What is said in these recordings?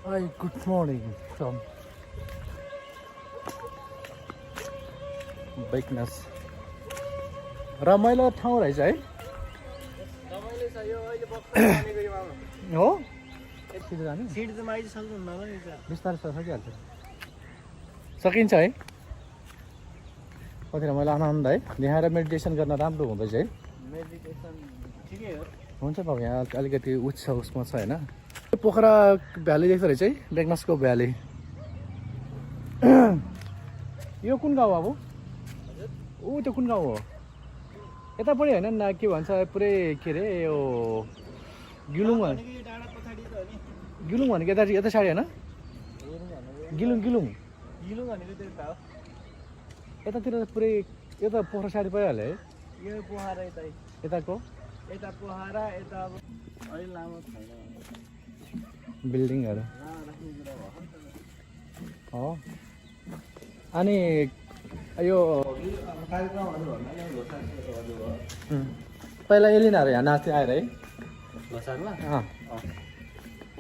Hi, good morning from Bakeness. रमाइलो ठाउँ रहेछ है रमाइलो छ यो अहिले भर्खर बनेको यो मामा हो सिधै जाने सिट त माइज सक्नुहुन्न होला नि त बिस्तारै सकिहाल्छ सकिन्छ है कति रमाइलो आनन्द है यहाँ मेडिटेसन गर्न राम्रो हुँदैछ है मेडिटेसन ठिकै हो हुन्छ बाबु यहाँ अलिकति उच्च उसमा छ होइन पोखरा भ्याली देख्दो रहेछ है बेकनसको भ्याली यो कुन गाउँ अब ऊ त्यो कुन गाउँ हो यतापट्टि होइन न के भन्छ पुरै के अरे यो गिलुङ डाँडा पछाडि त हो नि गिलुङ भनेको यता साइड होइन गिलुङ गिलुङ गिलुङ भनेको त्यो हो यतातिर पुरै यो त पोखरा साइड परिहाल्यो है यो पोखरा यताको यता पोखरा यता अब अलि लामो छैन बिल्डिङहरू राख्ने कुरा भयो हो अनि यो कार्यक्रमहरू भन्दा पहिला एलिनाहरू यहाँ नाच्थ्यो आएर है लोसारमा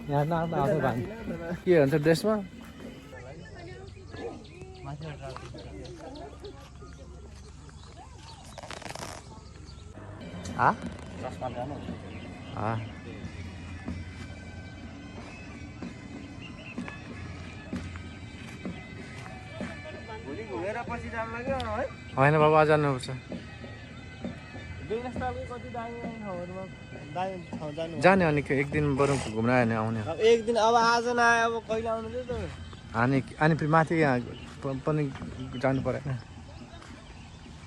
यहाँ नाच्न आउँथ्यो भान्जी के भन्छ ड्रेसमा भोलि घुमेर पछि जानु लाग्यो है होइन बाबा आज जानुपर्छ बेगस्टालकै कति दामी ठाउँहरूमा दामी ठाउँ जानु जाने अनि एक दिन बरु घुम्न आयो भने आउने अब एक दिन अब आज नआयो अब कहिले आउनु थियो त अनि फेरि माथि यहाँ पनि जानु परेन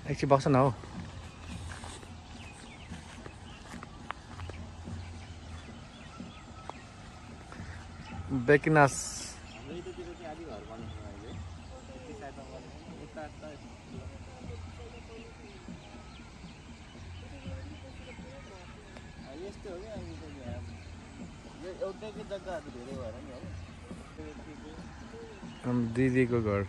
एकछिन बस्छ न हौ बेकिनास यस्तै हो क्या एउटैको जग्गाहरू धेरै भएर नि हो दिदीको घर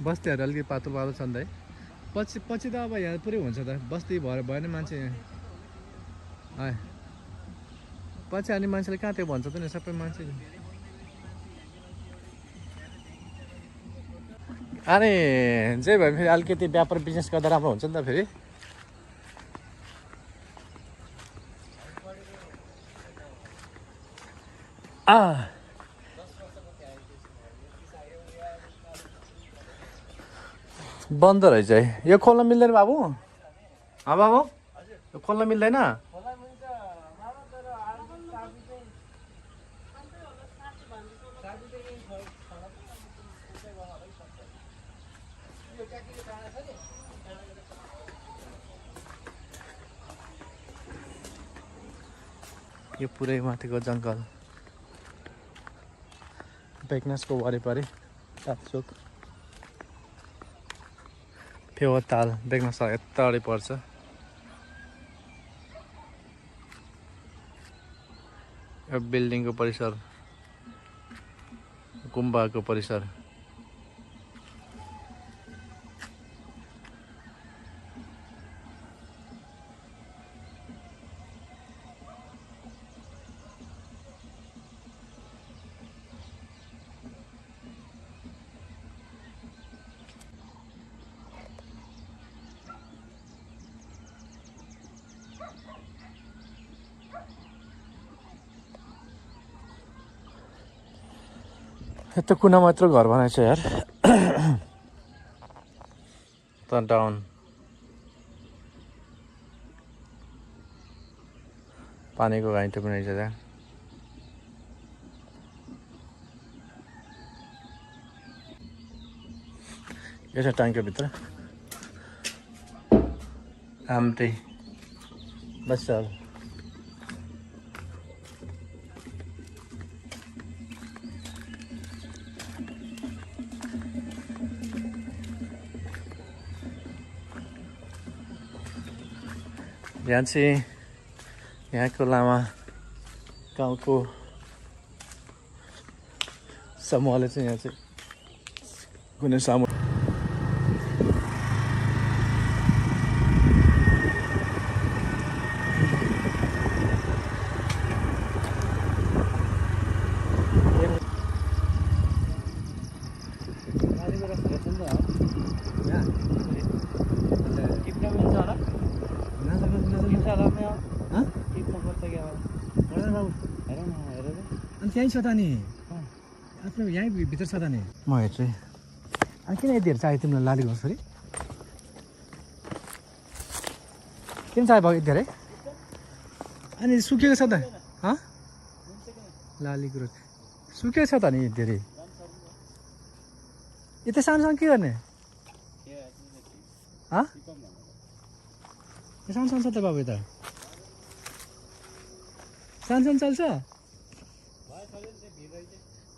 बस्तीहरू अलिकति पातलो पातलो छ नि त है पछि त अब यहाँ पुरै हुन्छ त बस्ती भएन मान्छे पछि अनि मान्छेले कहाँ त्यो भन्छ त नि सबै मान्छे अनि जे भयो फेरि अलिकति व्यापार बिजनेस गर्दा राम्रो हुन्छ नि त फेरि बन्द रहेछ है यो खोल्न मिल्दैन बाबु बाबु यो खोल्न मिल्दैन यो पुरै माथिको जङ्गल बेकनसको वरिपरि तापचोक फेवाताल बेकनस यता अगाडि पर्छ यो बिल्डिङको परिसर गुम्बाको परिसर यता कुना मात्र घर बनाएछ यार त डाउन पानीको घाइते पनि रहेछ त्यहाँ यो छ ट्याङ्कीभित्र आम्टी बस यहाँ चाहिँ यहाँको लामा गाउँको समूहले चाहिँ यहाँ चाहिँ कुनै समूह अनि त्यहीँ छ त नि आफ्नो यहीँ भित्र छ त नि म हेर्छु है अनि किन यति धेरै चाहियो तिमीलाई लाली घोषरी किन चाहियो भयो यति धेरै अनि सुकेको छ त लाली गुरुङ सुकेको छ त नि यति धेरै यति सानो सानो के गर्ने सानो सानो छ त बाबु यता सानो सानो चल्छ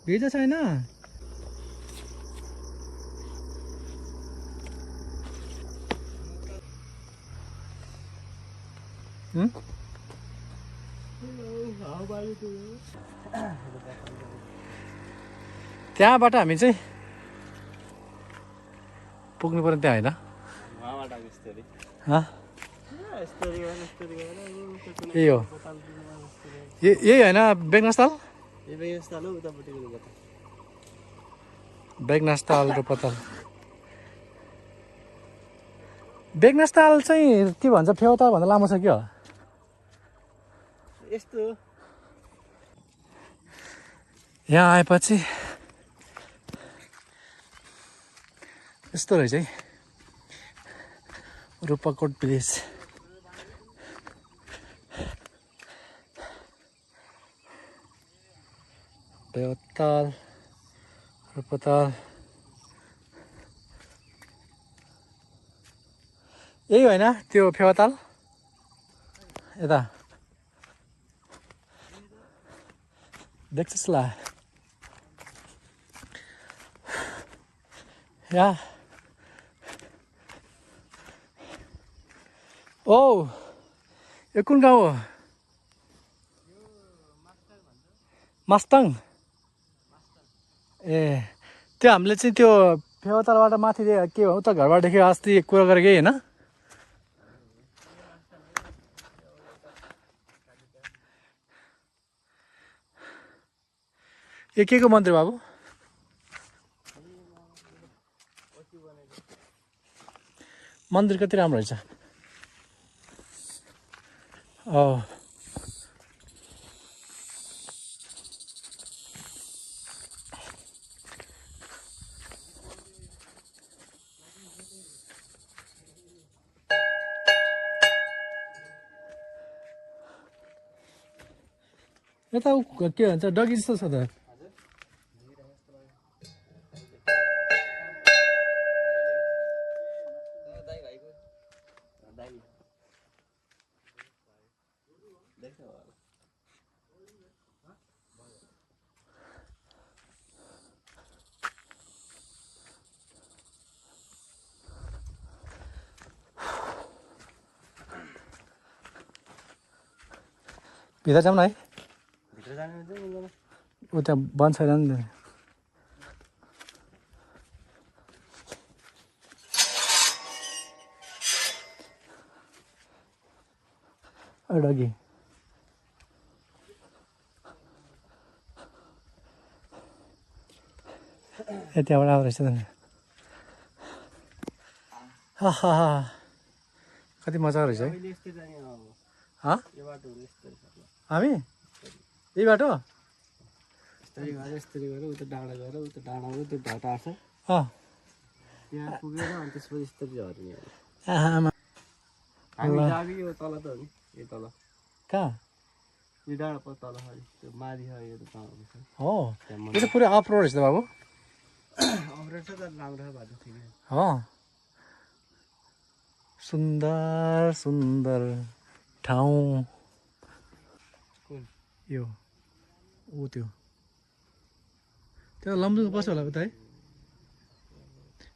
भिड छैन त्यहाँबाट हामी चाहिँ पुग्नु पर्यो त्यहाँ होइन यही हो यही होइन बेगनास्थल बेगनास्थल रुपतल बेगनास्थल चाहिँ के भन्छ फेवाताल भन्दा लामो छ क्या यस्तो यहाँ आएपछि यस्तो रहेछ है रूपकोट भिलेज फेवाताल रुपतल यही होइन त्यो फेवाताल यता देख्छस् ला यहाँ ओ यो कुन गाउँ हो मास्ताङ ए त्यो हामीले चाहिँ त्यो फेवातालबाट माथि के हो उता घरबाटदेखि अस्ति कुरा गरेको होइन यो के को मन्दिर बाबु मन्दिर कति राम्रो रहेछ यता के भन्छ डगी जस्तो छ त भित्र जाउँ न है ऊ त्यहाँ बन्द छैन नि डगी त्यहाँबाट आउँदो रहेछ त कति मजा रहेछ है हामी यही बाटो यस्तरी गएर उता डाँडा गएर उता डाँडामा त्यो घाटा आएको छ त्यहाँ पुगेर अनि त्यसपछि यस्तरी झर्ने हामी जाबी यो तल त हो नि यो तल कहाँ यो डाँडा पर तल त्यो माथि छ यो त हो यो त पुरै अफ रोड रहेछ त बाबु अफ रोड छ तर राम्रो छ बाटो ठिकै हो सुन्दर सुन्दर ठाउँ यो ऊ त्यो त्यो लम्बुङ बस्यो होला उता है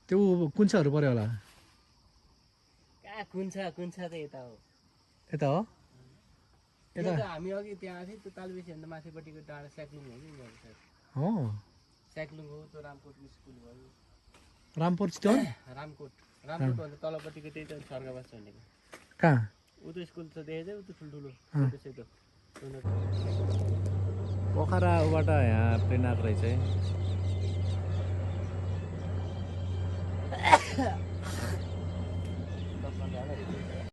त्यो कुन्छाहरू पर्यो होला कहाँ कुन्छ त यता हो यता हो यता हामी अघि त्यहाँ थियो त्यो तालबेसी भन्दा माथिपट्टिको डाँडा स्याक्लुङ हो कि हो स्याक्लुङ हो त्यो रामकोटको स्कुल भयो रामपुर चितवन रामकोट भन्दा तलपट्टिको त्यही त स्वर्गवास भनेको कहाँ ऊ त स्कुल त देखेछ ऊ त ठुल्ठुलो सेतो पोखरा उबाट यहाँ प्लेन आएको रहेछ है